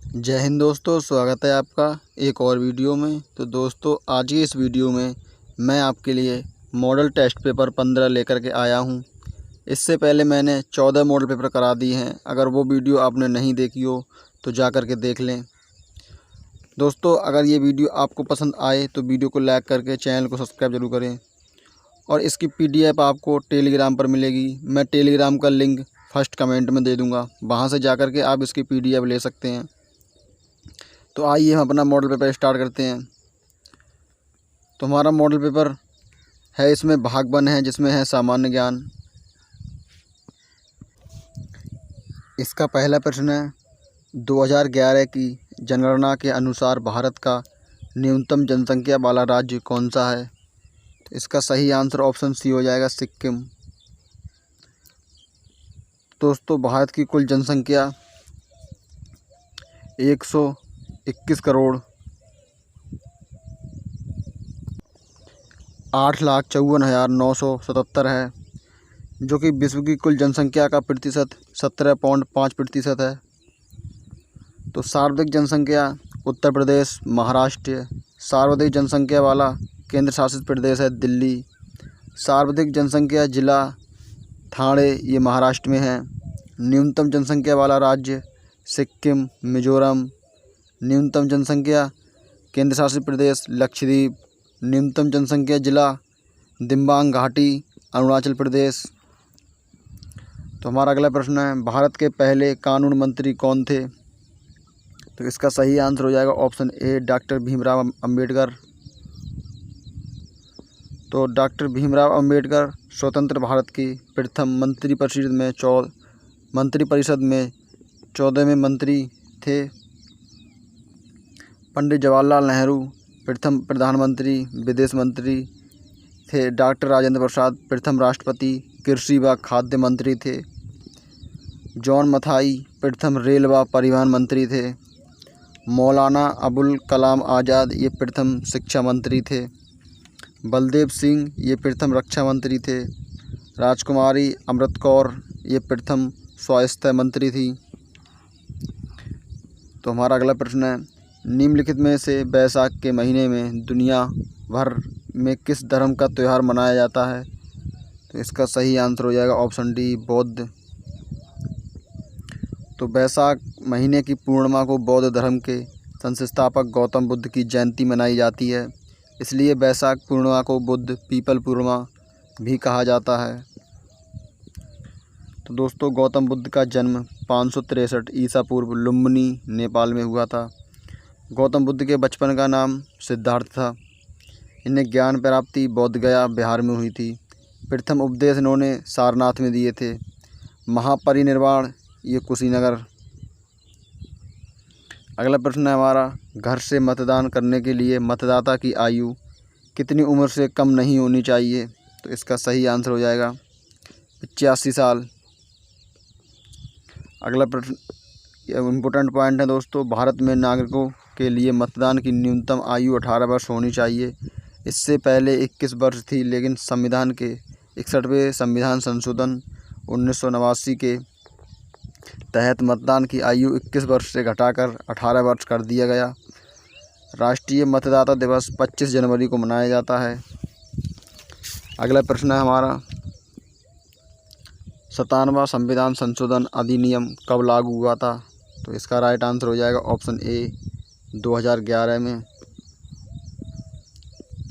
जय हिंद दोस्तों, स्वागत है आपका एक और वीडियो में। तो दोस्तों, आज की इस वीडियो में मैं आपके लिए मॉडल टेस्ट पेपर 15 लेकर के आया हूं। इससे पहले मैंने 14 मॉडल पेपर करा दिए हैं। अगर वो वीडियो आपने नहीं देखी हो तो जा कर के देख लें। दोस्तों, अगर ये वीडियो आपको पसंद आए तो वीडियो को लाइक करके चैनल को सब्सक्राइब जरूर करें। और इसकी PDF आपको टेलीग्राम पर मिलेगी। मैं टेलीग्राम का लिंक फर्स्ट कमेंट में दे दूँगा, वहाँ से जा कर के आप इसकी PDF ले सकते हैं। तो आइए हम अपना मॉडल पेपर स्टार्ट करते हैं। तो हमारा मॉडल पेपर है, इसमें भाग 1 है जिसमें है सामान्य ज्ञान। इसका पहला प्रश्न है, 2011 की जनगणना के अनुसार भारत का न्यूनतम जनसंख्या वाला राज्य कौन सा है? तो इसका सही आंसर ऑप्शन सी हो जाएगा, सिक्किम। दोस्तों, भारत की कुल जनसंख्या 121 करोड़ 8,54,977 है, जो कि विश्व की कुल जनसंख्या का प्रतिशत 17.5% है। तो सर्वाधिक जनसंख्या उत्तर प्रदेश, महाराष्ट्र। सर्वाधिक जनसंख्या वाला केंद्र शासित प्रदेश है दिल्ली। सर्वाधिक जनसंख्या जिला ठाणे, ये महाराष्ट्र में है। न्यूनतम जनसंख्या वाला राज्य सिक्किम, मिजोरम। न्यूनतम जनसंख्या केंद्र शासित प्रदेश लक्षद्वीप। न्यूनतम जनसंख्या जिला दिबांग घाटी, अरुणाचल प्रदेश। तो हमारा अगला प्रश्न है, भारत के पहले कानून मंत्री कौन थे? तो इसका सही आंसर हो जाएगा option A, doctor Bhimrao Ambedkar. तो डॉक्टर भीमराव अंबेडकर स्वतंत्र भारत की प्रथम मंत्रिपरिषद में 14वें मंत्री थे। पंडित जवाहरलाल नेहरू प्रथम प्रधानमंत्री, विदेश मंत्री थे। डॉक्टर राजेंद्र प्रसाद प्रथम राष्ट्रपति, कृषि व खाद्य मंत्री थे। जॉन मथाई प्रथम रेल व परिवहन मंत्री थे। मौलाना अबुल कलाम आज़ाद ये प्रथम शिक्षा मंत्री थे। बलदेव सिंह ये प्रथम रक्षा मंत्री थे। राजकुमारी अमृत कौर ये प्रथम स्वास्थ्य मंत्री थी। तो हमारा अगला प्रश्न है, निम्नलिखित में से बैसाख के महीने में दुनिया भर में किस धर्म का त्यौहार मनाया जाता है? तो इसका सही आंसर हो जाएगा ऑप्शन डी, बौद्ध। तो बैसाख महीने की पूर्णिमा को बौद्ध धर्म के संस्थापक गौतम बुद्ध की जयंती मनाई जाती है। इसलिए बैसाख पूर्णिमा को बुद्ध पीपल पूर्णिमा भी कहा जाता है। तो दोस्तों, गौतम बुद्ध का जन्म 563 ईसा पूर्व लुम्बिनी, नेपाल में हुआ था। गौतम बुद्ध के बचपन का नाम सिद्धार्थ था। इन्हें ज्ञान प्राप्ति बोध गया, बिहार में हुई थी। प्रथम उपदेश इन्होंने सारनाथ में दिए थे। महापरिनिर्वाण ये कुशीनगर। अगला प्रश्न है हमारा, घर से मतदान करने के लिए मतदाता की आयु कितनी उम्र से कम नहीं होनी चाहिए? तो इसका सही आंसर हो जाएगा 85 साल। अगला प्रश्न इम्पोर्टेंट पॉइंट है दोस्तों, भारत में नागरिकों के लिए मतदान की न्यूनतम आयु 18 वर्ष होनी चाहिए। इससे पहले 21 वर्ष थी, लेकिन संविधान के 61वें संविधान संशोधन 1989 के तहत मतदान की आयु 21 वर्ष से घटाकर 18 वर्ष कर दिया गया। राष्ट्रीय मतदाता दिवस 25 जनवरी को मनाया जाता है। अगला प्रश्न है हमारा, 97वां संविधान संशोधन अधिनियम कब लागू हुआ था? तो इसका राइट आंसर हो जाएगा ऑप्शन ए, 2011 में।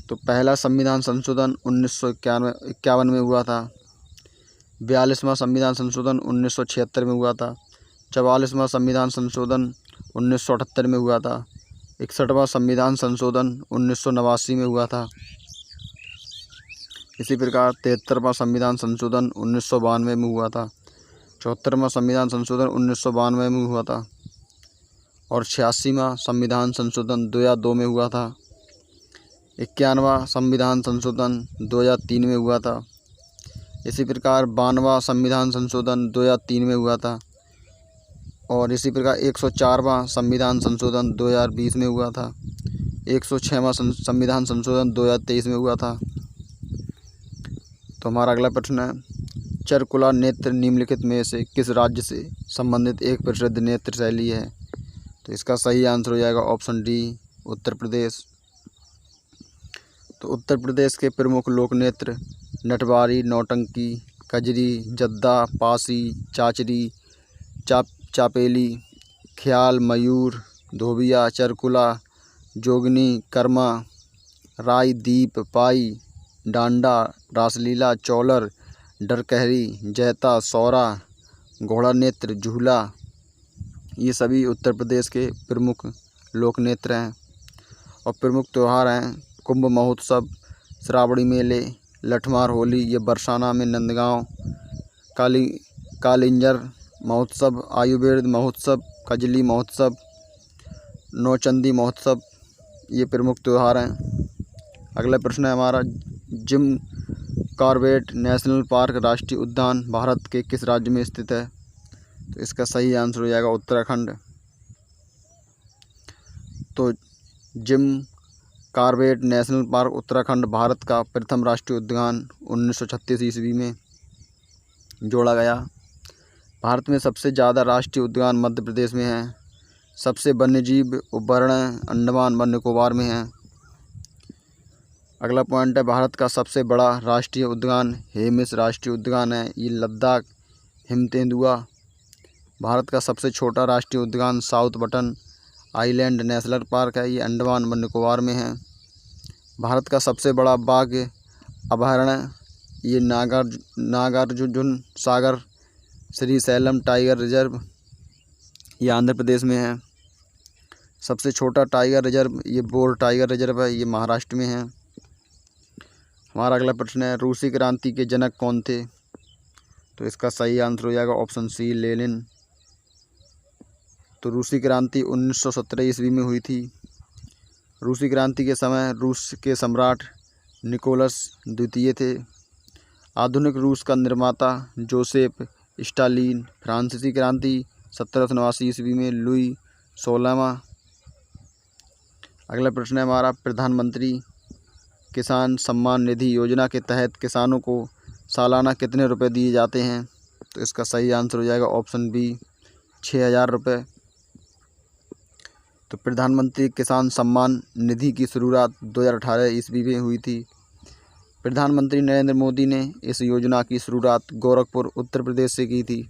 तो पहला संविधान संशोधन 1951 में हुआ था। 42वां संविधान संशोधन 1976 में हुआ था। 44वां संविधान संशोधन 1978 में हुआ था। 61वां संविधान संशोधन 1989 में हुआ था। इसी प्रकार 73वां संविधान संशोधन 1992 में हुआ था। 74वां संविधान संशोधन 1992 में हुआ था। और 86वां संविधान संशोधन 2002 में हुआ था। 91वां संविधान संशोधन 2003 में हुआ था। इसी प्रकार 92वां संविधान संशोधन 2003 में हुआ था। और इसी प्रकार 104वां संविधान संशोधन 2020 में हुआ था। 106वां संविधान संशोधन 2023 में हुआ था। तो हमारा अगला प्रश्न है, चरकुला नृत्य निम्नलिखित में से किस राज्य से संबंधित एक प्रसिद्ध नृत्य शैली है? तो इसका सही आंसर हो जाएगा ऑप्शन डी, उत्तर प्रदेश। तो उत्तर प्रदेश के प्रमुख लोक नृत्य नटवारी, नौटंकी, कजरी, जद्दा, पासी, चाचरी, चापेली, ख्याल, मयूर, धोबिया, चरकुला, जोगनी, कर्मा, राई, दीप, पाई, डांडा, रासलीला, चौलर, डरकहरी, जैता, सौरा, घोड़ा नृत्य, झूला, ये सभी उत्तर प्रदेश के प्रमुख लोक नृत्य हैं। और प्रमुख त्यौहार हैं कुंभ महोत्सव, श्रावणी मेले, लठमार होली, ये बरसाना में नंदगांव, कालिंजर महोत्सव, आयुर्वेद महोत्सव, कजली महोत्सव, नौचंदी महोत्सव, ये प्रमुख त्यौहार हैं। अगला प्रश्न है हमारा, जिम कॉर्बेट नेशनल पार्क राष्ट्रीय उद्यान भारत के किस राज्य में स्थित है? तो इसका सही आंसर हो जाएगा उत्तराखंड। तो Jim Corbett national park Uttarakhand Bharat का प्रथम राष्ट्रीय उद्यान 1936 ईस्वी में जोड़ा गया। भारत में सबसे ज़्यादा राष्ट्रीय उद्यान मध्य प्रदेश में हैं। सबसे वन्यजीव अभयारण्य अंडमान व निकोबार में हैं। अगला पॉइंट है, भारत का सबसे बड़ा राष्ट्रीय उद्यान हेमिस राष्ट्रीय उद्यान है, ये लद्दाख हिमतेंदुआ। भारत का सबसे छोटा राष्ट्रीय उद्यान south button island national park है, ये अंडमान व निकोबार में है। भारत का सबसे बड़ा बाघ अभयारण्य ये नागार्जुन सागर श्रीशैलम टाइगर रिजर्व, ये आंध्र प्रदेश में है। सबसे छोटा टाइगर रिजर्व ये बोर टाइगर रिजर्व है, ये महाराष्ट्र में है। हमारा अगला प्रश्न है, रूसी क्रांति के जनक कौन थे? तो इसका सही आंसर हो जाएगा ऑप्शन सी, लेनिन। तो रूसी क्रांति 1917 ईस्वी में हुई थी। रूसी क्रांति के समय रूस के सम्राट निकोलस द्वितीय थे। आधुनिक रूस का निर्माता जोसेफ स्टालिन। फ्रांसीसी क्रांति 1789 ईस्वी में लुई 16वां। अगला प्रश्न है हमारा, प्रधानमंत्री किसान सम्मान निधि योजना के तहत किसानों को सालाना कितने रुपए दिए जाते हैं? तो इसका सही आंसर हो जाएगा ऑप्शन बी, 6,000 रुपये। तो प्रधानमंत्री किसान सम्मान निधि की शुरुआत 2018 ईस्वी में हुई थी। प्रधानमंत्री नरेंद्र मोदी ने इस योजना की शुरुआत गोरखपुर उत्तर प्रदेश से की थी।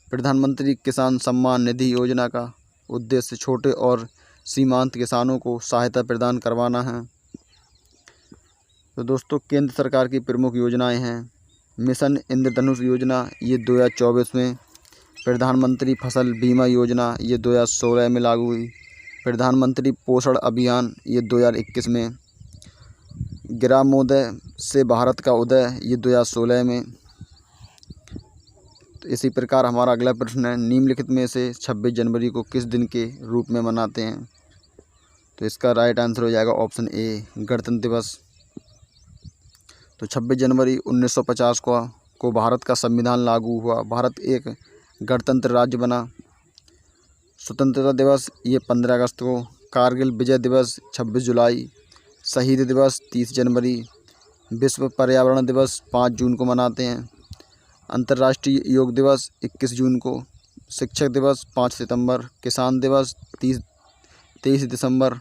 प्रधानमंत्री किसान सम्मान निधि योजना का उद्देश्य छोटे और सीमांत किसानों को सहायता प्रदान करवाना है। तो दोस्तों, केंद्र सरकार की प्रमुख योजनाएं हैं, मिशन इंद्रधनुष योजना, ये 2024 में। प्रधानमंत्री फसल बीमा योजना, ये 2016 में लागू हुई। प्रधानमंत्री पोषण अभियान, ये 2021 में। ग्रामोदय से भारत का उदय, ये 2016 में। तो इसी प्रकार हमारा अगला प्रश्न है, निम्नलिखित में से 26 जनवरी को किस दिन के रूप में मनाते हैं? तो इसका राइट आंसर हो जाएगा ऑप्शन ए, गणतंत्र दिवस। तो 26 जनवरी 1950 को भारत का संविधान लागू हुआ। भारत एक गणतंत्र राज्य बना। स्वतंत्रता दिवस ये 15 अगस्त को। कारगिल विजय दिवस 26 जुलाई। शहीद दिवस 30 जनवरी। विश्व पर्यावरण दिवस 5 जून को मनाते हैं। अंतर्राष्ट्रीय योग दिवस 21 जून को। शिक्षक दिवस 5 सितंबर। किसान दिवस 23 दिसंबर।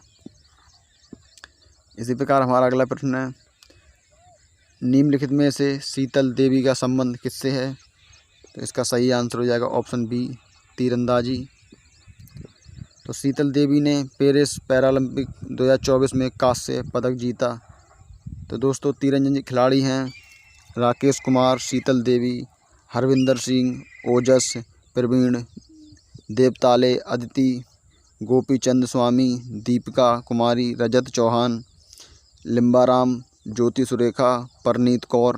इसी प्रकार हमारा अगला प्रश्न है, निम्नलिखित में से शीतल देवी का संबंध किससे है? तो इसका सही आंसर हो जाएगा ऑप्शन बी, तीरंदाजी। तो शीतल देवी ने पेरिस पैरालंपिक 2024 में कांस्य पदक जीता। तो दोस्तों, तीरंदाजी खिलाड़ी हैं राकेश कुमार, शीतल देवी, हरविंदर सिंह, ओजस, प्रवीण, देवताले, अदिति, गोपीचंद स्वामी, दीपिका कुमारी, रजत चौहान, लिम्बाराम, ज्योति सुरेखा, परनीत कौर।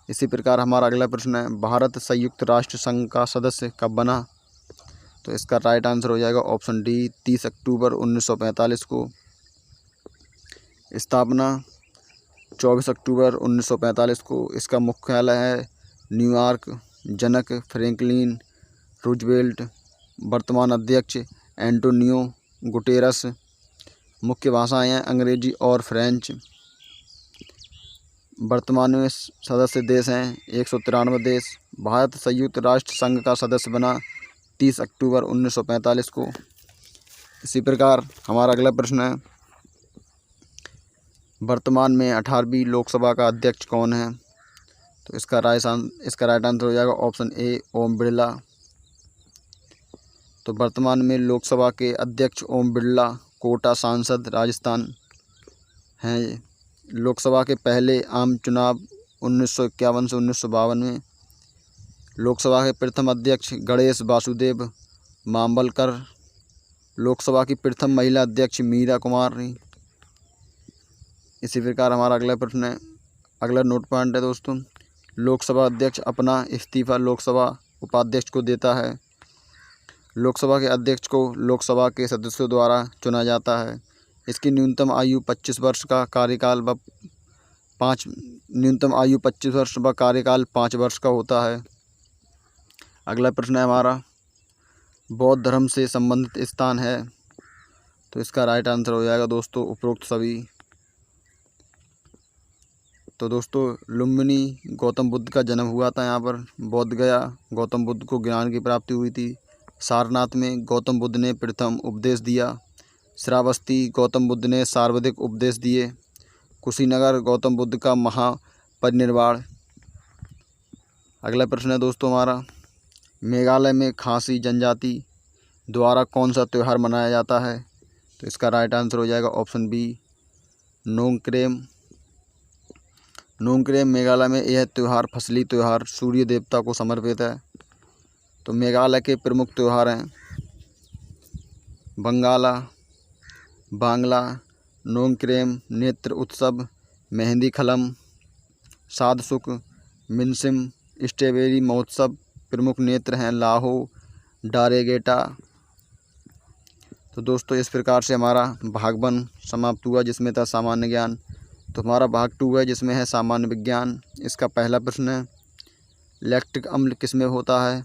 इसी प्रकार हमारा अगला प्रश्न है, भारत संयुक्त राष्ट्र संघ का सदस्य कब बना? तो इसका राइट आंसर हो जाएगा ऑप्शन डी, 30 अक्टूबर 1945 को। स्थापना 24 अक्टूबर 1945 को। इसका मुख्यालय है न्यूयॉर्क। जनक फ्रैंकलिन रूजवेल्ट। वर्तमान अध्यक्ष एंटोनियो गुटेरस। मुख्य भाषाएं हैं अंग्रेजी और फ्रेंच। वर्तमान में सदस्य देश हैं 193 देश। भारत संयुक्त राष्ट्र संघ का सदस्य बना 30 अक्टूबर 1945 को। इसी प्रकार हमारा अगला प्रश्न है, वर्तमान में 18वीं लोकसभा का अध्यक्ष कौन है? तो इसका राइट आंसर हो जाएगा ऑप्शन ए ओम बिरला। तो वर्तमान में लोकसभा के अध्यक्ष ओम बिरला कोटा सांसद राजस्थान हैं। लोकसभा के पहले आम चुनाव 1951 से 1952 में। लोकसभा के प्रथम अध्यक्ष गणेश वासुदेव मांबलकर। लोकसभा की प्रथम महिला अध्यक्ष मीरा कुमारी। इसी प्रकार हमारा अगला प्रश्न है, अगला नोट पॉइंट है दोस्तों, लोकसभा अध्यक्ष अपना इस्तीफा लोकसभा उपाध्यक्ष को देता है। लोकसभा के अध्यक्ष को लोकसभा के सदस्यों द्वारा चुना जाता है। इसकी न्यूनतम आयु 25 वर्ष का कार्यकाल व 5 वर्ष का होता है। अगला प्रश्न है हमारा, बौद्ध धर्म से संबंधित स्थान है? तो इसका राइट आंसर हो जाएगा दोस्तों उपरोक्त सभी। तो दोस्तों लुम्बिनी गौतम बुद्ध का जन्म हुआ था यहाँ पर। बोध गया गौतम बुद्ध को ज्ञान की प्राप्ति हुई थी। सारनाथ में गौतम बुद्ध ने प्रथम उपदेश दिया। श्रावस्ती गौतम बुद्ध ने सर्वाधिक उपदेश दिए। कुशीनगर गौतम बुद्ध का महापरिनिर्वाण। अगला प्रश्न है दोस्तों हमारा, मेघालय में खासी जनजाति द्वारा कौन सा त्यौहार मनाया जाता है? तो इसका राइट आंसर हो जाएगा ऑप्शन बी नोंगक्रेम। नोंगक्रेम मेघालय में यह त्यौहार फसली त्यौहार सूर्य देवता को समर्पित है। तो मेघालय के प्रमुख त्यौहार हैं बांग्ला, नोंगक्रेम, नेत्र उत्सव, मेहंदी खलम, सादसुक, मिनसिम, स्ट्रॉबेरी महोत्सव। प्रमुख नेत्र हैं लाहो, डारेगेटा। तो दोस्तों इस प्रकार से हमारा भाग 1 समाप्त हुआ जिसमें था सामान्य ज्ञान। तो हमारा भाग 2 है जिसमें है सामान्य विज्ञान। इसका पहला प्रश्न है, लैक्टिक अम्ल किस में होता है?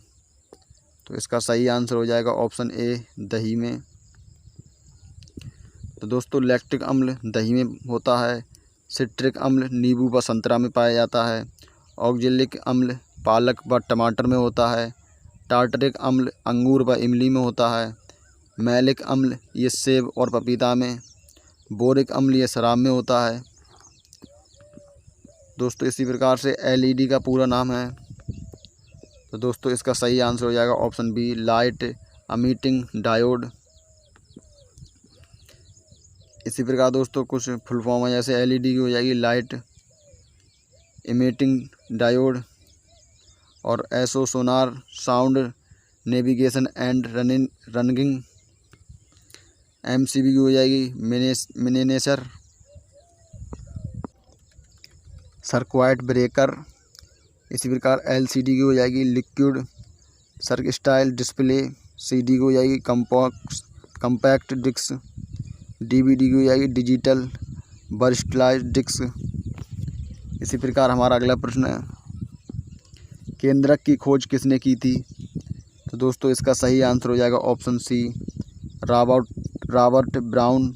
तो इसका सही आंसर हो जाएगा ऑप्शन ए दही में। तो दोस्तों लैक्टिक अम्ल दही में होता है। सिट्रिक अम्ल नींबू व संतरा में पाया जाता है। ऑक्जेलिक अम्ल पालक व टमाटर में होता है। टार्टरिक अम्ल अंगूर व इमली में होता है। मैलिक अम्ल ये सेब और पपीता में। बोरिक अम्ल ये शराब में होता है। दोस्तों इसी प्रकार से LED का पूरा नाम है। तो दोस्तों इसका सही आंसर हो जाएगा option B light emitting diode. इसी प्रकार दोस्तों कुछ फुल फॉर्म है, जैसे LED की हो जाएगी लाइट एमिटिंग डायोड, और SO sonar sound navigation and running. MCB की हो जाएगी मिनिएचर सर्किट ब्रेकर। इसी प्रकार LCD की हो जाएगी liquid circuit style display. CD की हो जाएगी कम्पैक्ट डिस्क। DVD की हो जाएगी डिजिटल वर्सटाइल डिस्क। इसी प्रकार हमारा अगला प्रश्न है, केंद्रक की खोज किसने की थी? तो दोस्तों इसका सही आंसर हो जाएगा ऑप्शन सी रॉबर्ट ब्राउन।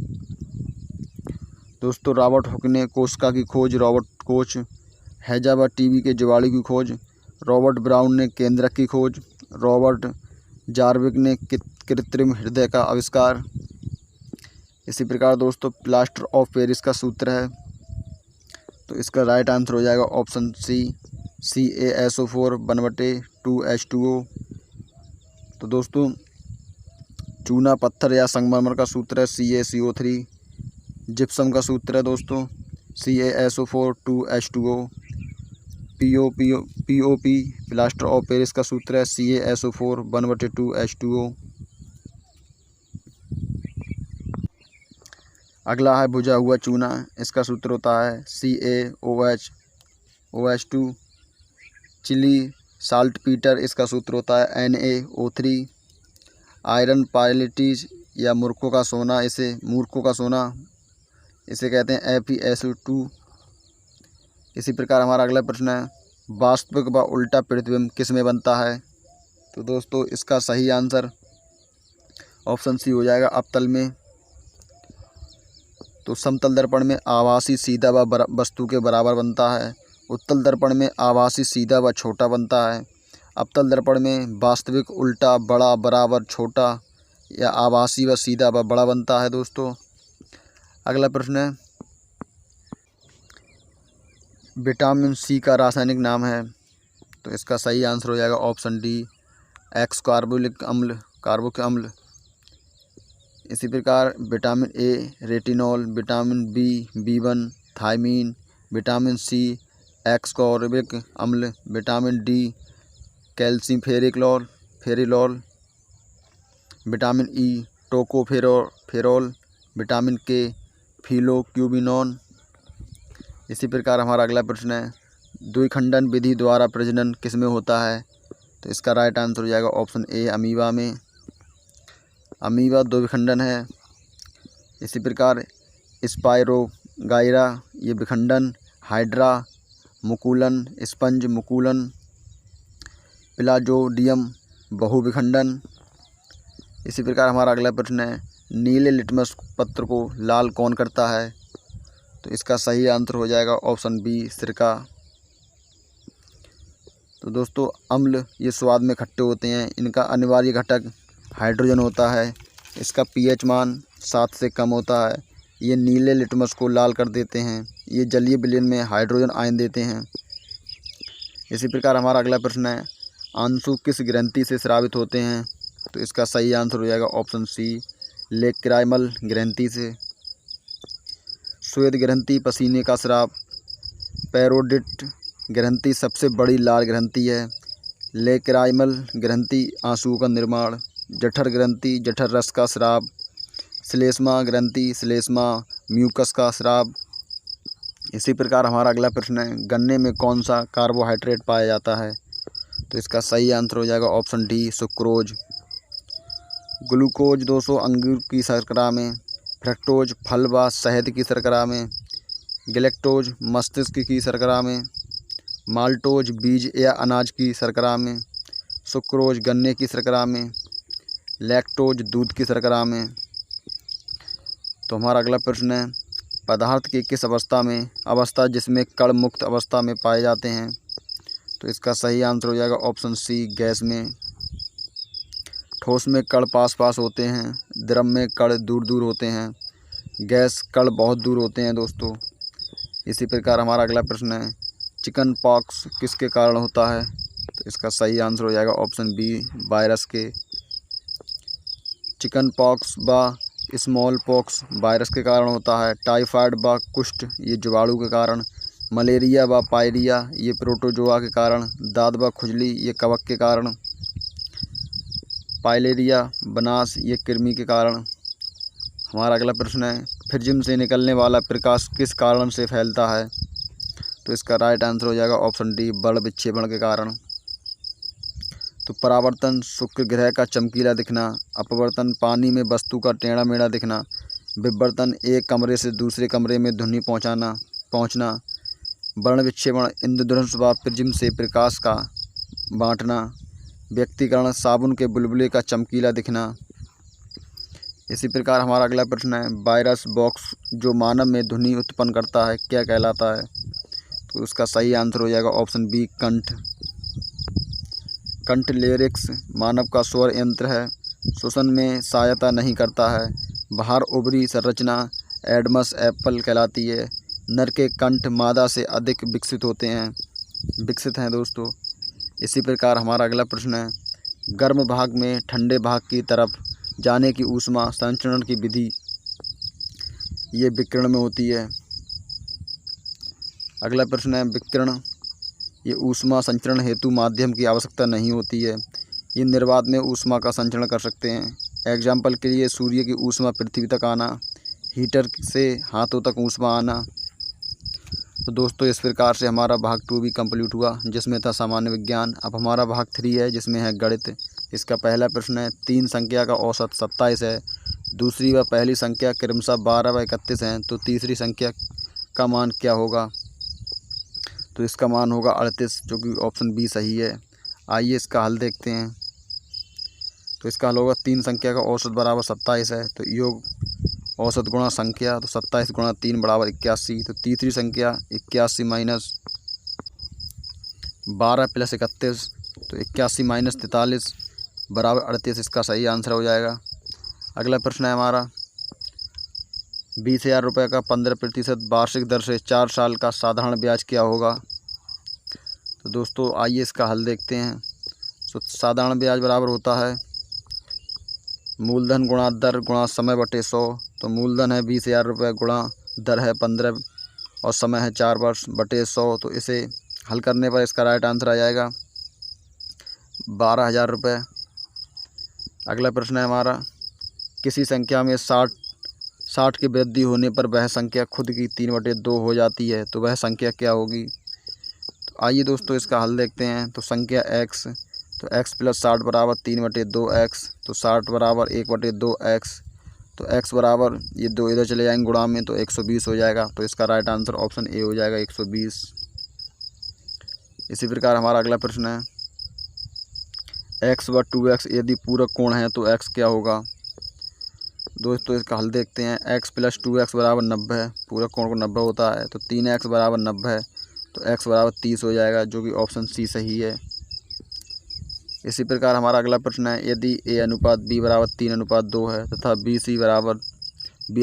दोस्तों रॉबर्ट हुक ने कोशिका की खोज, रॉबर्ट कोच हैजा व टीबी के जुगाड़ू की खोज, रॉबर्ट ब्राउन ने केंद्रक की खोज, रॉबर्ट जार्विक ने कृत्रिम हृदय का आविष्कार। इसी प्रकार दोस्तों प्लास्टर ऑफ पेरिस का सूत्र है। तो इसका राइट आंसर हो जाएगा ऑप्शन सी CaSO4 1/2H2O। तो दोस्तों चूना पत्थर या संगमरमर का सूत्र है CaCO3। जिप्सम का सूत्र है दोस्तों CaSO4 2H2O। POP plaster of Paris का सूत्र है CaSO4 1/2H2O। अगला है भुजा हुआ चूना, इसका सूत्र होता है CaOH2। चिली साल्ट पीटर, इसका सूत्र होता है NaO3। आयरन पायलिटीज या मूर्खों का सोना, इसे कहते हैं FeSO2। इसी प्रकार हमारा अगला प्रश्न है, वास्तविक व उल्टा प्रतिबिंब किस में बनता है? तो दोस्तों इसका सही आंसर ऑप्शन सी हो जाएगा अवतल में। तो समतल दर्पण में आभासी सीधा व वस्तु के बराबर बनता है। उत्तल दर्पण में आभासी सीधा व छोटा बनता है। अवतल दर्पण में वास्तविक, उल्टा, बड़ा, बराबर, छोटा या आभासी व सीधा व बड़ा बनता है दोस्तों। अगला प्रश्न है, विटामिन सी का रासायनिक नाम है। तो इसका सही आंसर हो जाएगा ऑप्शन डी, एक्स कार्बोलिक अम्ल, कार्बोक अम्ल। इसी प्रकार vitamin A retinol, vitamin B B1 thiamine, vitamin C ascorbic अम्ल, vitamin D calciferol, vitamin E tocopherol, vitamin K phylloquinone. इसी प्रकार हमारा अगला प्रश्न है, द्विखंडन विधि द्वारा प्रजनन किसमें होता है। तो इसका राइट आंसर हो जाएगा ऑप्शन ए, अमीबा में। अमीबा द्विखंडन है। इसी प्रकार स्पाइरोगाइरा ये विखंडन, हाइड्रा मुकुलन, स्पंज मुकुलन, प्लाजोडियम बहुविखंडन। इसी प्रकार हमारा अगला प्रश्न है, नीले लिटमस पत्र को लाल कौन करता है। तो इसका सही आंसर हो जाएगा ऑप्शन बी, सिरका। तो दोस्तों अम्ल ये स्वाद में खट्टे होते हैं। इनका अनिवार्य घटक हाइड्रोजन होता है। इसका pH मान 7 से कम होता है। ये नीले लिटमस को लाल कर देते हैं। ये जलीय विलयन में हाइड्रोजन आयन देते हैं। इसी प्रकार हमारा अगला प्रश्न है, आंसू किस ग्रंथि से स्रावित होते हैं। तो इसका सही आंसर हो जाएगा ऑप्शन सी, लेक्राइमल ग्रंथि से। श्वेत ग्रंथि पसीने का स्राव, पैरोडिट ग्रंथि सबसे बड़ी लाल ग्रंथि है, लेक्राइमल ग्रंथि आंसुओं का निर्माण, जठर ग्रंथि जठर रस का स्राव, श्लेष्मा ग्रंथि श्लेष्मा म्यूकस का स्राव। इसी प्रकार हमारा अगला प्रश्न है, गन्ने में कौन सा कार्बोहाइड्रेट पाया जाता है। तो इसका सही आंसर हो जाएगा ऑप्शन डी, सुक्रोज। ग्लूकोज 200 अंगूर की शर्करा में, फ्रक्टोज फल व शहद की शर्करा में, गैलेक्टोज मस्तिष्क की शर्करा में, माल्टोज बीज या अनाज की शर्करा में, सुक्रोज गन्ने की शर्करा में, लैक्टोज दूध की शर्करा में। तो हमारा अगला प्रश्न है, पदार्थ की किस अवस्था जिसमें कण मुक्त अवस्था में पाए जाते हैं। तो इसका सही आंसर हो जाएगा ऑप्शन सी, गैस में। ठोस में कण पास पास होते हैं, द्रव में कण दूर दूर होते हैं, गैस कण बहुत दूर होते हैं दोस्तों। इसी प्रकार हमारा अगला प्रश्न है, चिकन पॉक्स किसके कारण होता है। तो इसका सही आंसर हो जाएगा ऑप्शन बी, वायरस के। चिकन पॉक्स व स्मॉल पॉक्स वायरस के कारण होता है, टाइफाइड व कुष्ठ ये जीवाणु के कारण, मलेरिया व पायरिया ये प्रोटोजोआ के कारण, दाद व खुजली ये कवक के कारण, पाइलेरिया बनास ये कृमि के कारण। हमारा अगला प्रश्न है, फ्रिज्म से निकलने वाला प्रकाश किस कारण से फैलता है। तो इसका राइट आंसर हो जाएगा ऑप्शन डी, बड़ विक्षेपण के कारण। तो परावर्तन शुक्र ग्रह का चमकीला दिखना, अपवर्तन पानी में वस्तु का टेढ़ा मेढ़ा दिखना, विवर्तन एक कमरे से दूसरे कमरे में ध्वनि पहुंचना, वर्ण विक्षेपण इंद्रधनुष व प्रिज्म से प्रकाश का बांटना, व्यक्तिकरण साबुन के बुलबुले का चमकीला दिखना। इसी प्रकार हमारा अगला प्रश्न है, वायरस बॉक्स जो मानव में ध्वनि उत्पन्न करता है क्या कहलाता है। तो उसका सही आंसर हो जाएगा ऑप्शन बी, कंठ। कंठ लेरिक्स मानव का स्वर यंत्र है, श्वसन में सहायता नहीं करता है, बाहर उभरी संरचना एडमस एप्पल कहलाती है। नर के कंठ मादा से अधिक विकसित हैं दोस्तों। इसी प्रकार हमारा अगला प्रश्न है, गर्म भाग में ठंडे भाग की तरफ जाने की ऊष्मा संचरण की विधि ये विकिरण में होती है। अगला प्रश्न है, विकिरण ये ऊष्मा संचरण हेतु माध्यम की आवश्यकता नहीं होती है, ये निर्वात में ऊष्मा का संचरण कर सकते हैं। एग्जाम्पल के लिए सूर्य की ऊष्मा पृथ्वी तक आना, हीटर से हाथों तक ऊष्मा आना। तो दोस्तों इस प्रकार से हमारा भाग 2 भी कंप्लीट हुआ, जिसमें था सामान्य विज्ञान। अब हमारा भाग 3 है, जिसमें है गणित। इसका पहला प्रश्न है, 3 संख्या का औसत 27 है, दूसरी व पहली संख्या क्रमशः 12 व 31 हैं, तो तीसरी संख्या का मान क्या होगा। तो इसका मान होगा 38, जो कि ऑप्शन बी सही है। आइए इसका हल देखते हैं। तो इसका हल होगा, 3 संख्या का औसत बराबर 27 है, तो योग औसत गुणा संख्या, तो 27 गुणा 3 बराबर 81। तो तीसरी संख्या 81 माइनस 12 प्लस 31 तो 81 माइनस 43 बराबर 38 इसका सही आंसर हो जाएगा। अगला प्रश्न है हमारा 20,000 रुपये का 15% वार्षिक दर से 4 साल का साधारण ब्याज क्या होगा। तो दोस्तों आइए इसका हल देखते हैं। तो साधारण ब्याज बराबर होता है मूलधन गुणा दर गुणा समय बटे 100। तो मूलधन है 20,000 रुपये गुणा दर है 15 और समय है 4 वर्ष बटे 100। तो इसे हल करने पर इसका राइट आंसर आ जाएगा 12,000 रुपये। अगला प्रश्न है हमारा किसी संख्या में 60 की वृद्धि होने पर वह संख्या खुद की 3/2 हो जाती है, तो वह संख्या क्या होगी। तो आइए दोस्तों इसका हल देखते हैं। तो संख्या x, तो x प्लस 60 बराबर 3/2x। तो 60 बराबर 1/2x। तो x बराबर ये 2 इधर चले जाएंगे गुणा में, तो 120 हो जाएगा। तो इसका राइट आंसर ऑप्शन ए हो जाएगा 120। इसी प्रकार हमारा अगला प्रश्न है x व 2x यदि पूरक कोण है तो x क्या होगा। दोस्तों इसका हल देखते हैं। x प्लस 2x बराबर 90 है, पूरक कोण को 90 होता है। तो 3x बराबर 90 है, तो x बराबर 30 हो जाएगा, जो कि ऑप्शन सी सही है। इसी प्रकार हमारा अगला प्रश्न है यदि a अनुपात b बराबर 3:2 है तथा b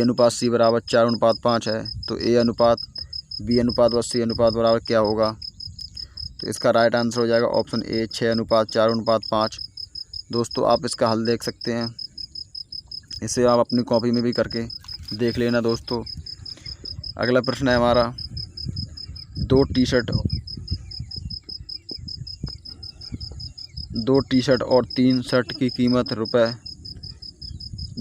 अनुपात c बराबर 4:5 है, तो a अनुपात b अनुपात व c अनुपात बराबर क्या होगा। तो इसका राइट आंसर हो जाएगा ऑप्शन ए 6:4:5। दोस्तों आप इसका हल देख सकते हैं, इसे आप अपनी कॉपी में भी करके देख लेना दोस्तों। अगला प्रश्न है हमारा 2 टी-शर्ट और 3 शर्ट की कीमत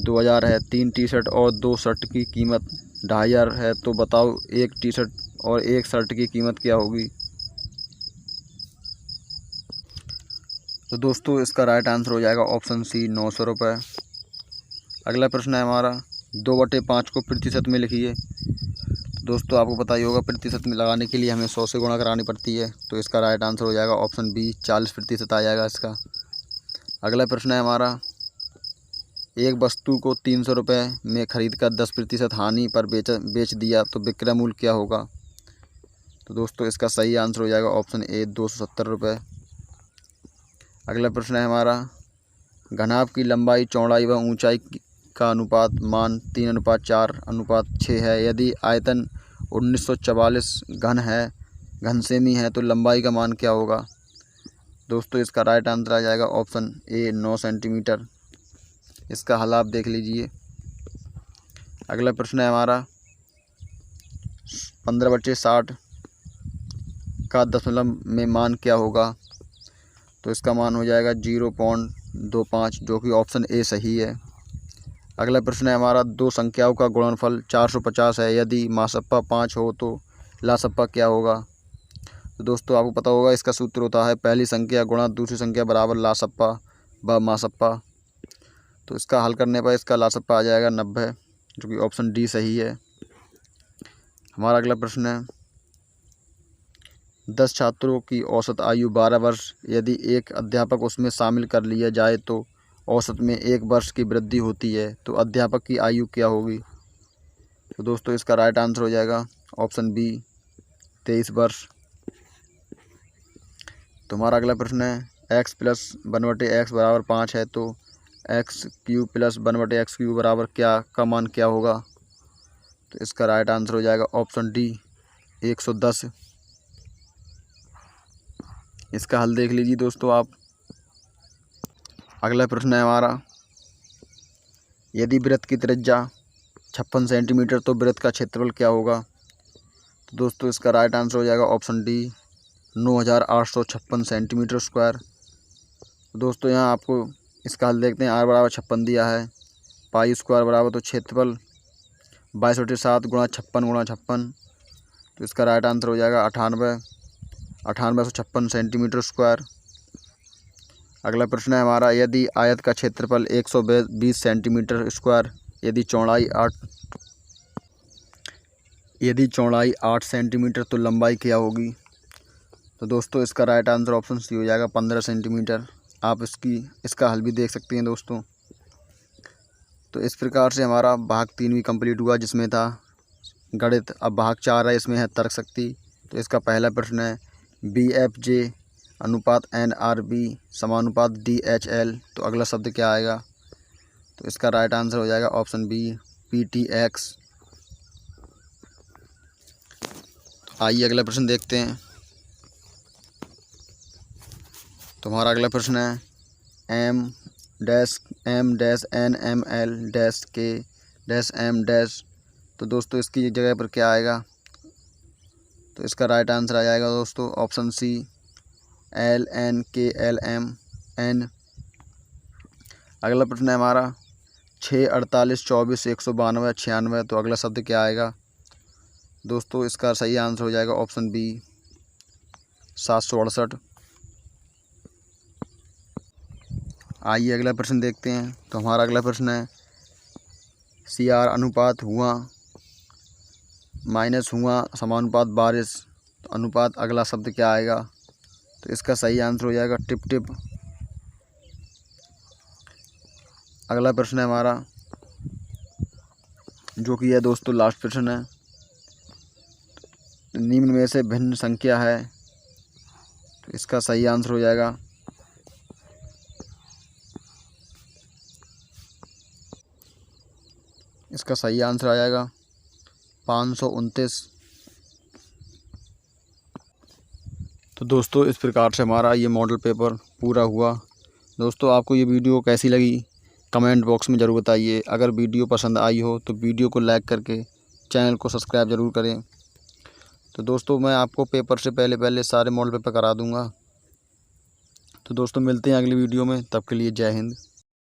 ₹2000 है। 3 टी-शर्ट और 2 शर्ट की कीमत 2500 है, तो बताओ 1 टी-शर्ट और 1 शर्ट की कीमत क्या होगी। तो दोस्तों इसका राइट आंसर हो जाएगा ऑप्शन सी 900 रुपये। अगला प्रश्न है हमारा 2/5 को प्रतिशत में लिखिए। दोस्तों आपको पता ही होगा प्रतिशत में लगाने के लिए हमें 100 से गुणा करानी पड़ती है, तो इसका राइट आंसर हो जाएगा ऑप्शन बी 40% आ जाएगा इसका। अगला प्रश्न है हमारा एक वस्तु को 300 रुपये में खरीद कर 10% हानि पर बेच दिया, तो विक्रय मूल्य क्या होगा। तो दोस्तों इसका सही आंसर हो जाएगा ऑप्शन ए 270 रुपये। अगला प्रश्न है हमारा घनाभ की लंबाई चौड़ाई व ऊंचाई का अनुपात मान 3:4:6 है। यदि आयतन 1944 घन सेमी है, तो लंबाई का मान क्या होगा। दोस्तों इसका राइट आंसर आ जाएगा ऑप्शन ए 9 सेंटीमीटर। इसका हल आप देख लीजिए। अगला प्रश्न है हमारा 15/60 का दशमलव में मान क्या होगा। तो इसका मान हो जाएगा 0.25, जो कि ऑप्शन ए सही है। अगला प्रश्न है हमारा 2 संख्याओं का गुणनफल 450 है। यदि मासप्पा 5 हो तो लासप्पा क्या होगा। तो दोस्तों आपको पता होगा इसका सूत्र होता है पहली संख्या गुणा दूसरी संख्या बराबर लासप्पा व मासप्पा। तो इसका हल करने पर इसका लासप्पा आ जाएगा 90, जो कि ऑप्शन डी सही है। हमारा अगला प्रश्न है 10 छात्रों की औसत आयु 12 वर्ष। यदि एक अध्यापक उसमें शामिल कर लिया जाए तो औसत में 1 वर्ष की वृद्धि होती है, तो अध्यापक की आयु क्या होगी। तो दोस्तों इसका राइट आंसर हो जाएगा ऑप्शन बी 23 वर्ष। तो हमारा अगला प्रश्न है x प्लस 1/x बराबर 5 है, तो x³ प्लस 1/x³ बराबर क्या का मान क्या होगा। तो इसका राइट आंसर हो जाएगा ऑप्शन डी 110। इसका हल देख लीजिए दोस्तों आप। अगला प्रश्न है हमारा यदि वृत्त की त्रिज्या 56 सेंटीमीटर तो वृत्त का क्षेत्रफल क्या होगा। तो दोस्तों इसका राइट आंसर हो जाएगा ऑप्शन डी 9856 सेंटीमीटर स्क्वायर। दोस्तों यहाँ आपको इसका हल देखते हैं। r बराबर 56 दिया है, पाई स्क्वायर बराबर तो क्षेत्रफल 22/7 गुणा 56 तो इसका राइट आंसर हो जाएगा 9856 सेंटीमीटर स्क्वायर। अगला प्रश्न है हमारा यदि आयत का क्षेत्रफल 120 सेंटीमीटर स्क्वायर यदि चौड़ाई 8 सेंटीमीटर तो लंबाई क्या होगी। तो दोस्तों इसका राइट आंसर ऑप्शन सी हो जाएगा 15 सेंटीमीटर। आप इसका हल भी देख सकते हैं दोस्तों। तो इस प्रकार से हमारा भाग 3 भी कंप्लीट हुआ, जिसमें था गणित। अब भाग 4 है, इसमें है तर्क शक्ति। तो इसका पहला प्रश्न है BFJ अनुपात NRB समानुपात DHL। तो अगला शब्द क्या आएगा? तो इसका राइट आंसर हो जाएगा ऑप्शन बी PTX। तो आइए अगला प्रश्न देखते हैं। तो हमारा अगला प्रश्न है M-M-NML-K-M-। तो दोस्तों इसकी जगह पर क्या आएगा? तो इसका राइट आंसर आ जाएगा दोस्तों ऑप्शन सी LNKLMN। अगला प्रश्न है हमारा 6, 48, 24, 192, 96। तो अगला शब्द क्या आएगा? दोस्तों इसका सही आंसर हो जाएगा ऑप्शन बी 768। आइए अगला प्रश्न देखते हैं। तो हमारा अगला प्रश्न है CR अनुपात हुआ माइनस हुआ समानुपात बारिश। तो अनुपात अगला शब्द क्या आएगा? तो इसका सही आंसर हो जाएगा टिप टिप। अगला प्रश्न है हमारा जो कि है दोस्तों लास्ट प्रश्न है। निम्न में से भिन्न संख्या है। तो इसका सही आंसर हो जाएगा इसका सही आंसर आ जाएगा 529। तो दोस्तों इस प्रकार से हमारा ये मॉडल पेपर पूरा हुआ। दोस्तों आपको ये वीडियो कैसी लगी कमेंट बॉक्स में ज़रूर बताइए। अगर वीडियो पसंद आई हो तो वीडियो को लाइक करके चैनल को सब्सक्राइब ज़रूर करें। तो दोस्तों मैं आपको पेपर से पहले सारे मॉडल पेपर करा दूँगा। तो दोस्तों मिलते हैं अगली वीडियो में, तब के लिए जय हिंद।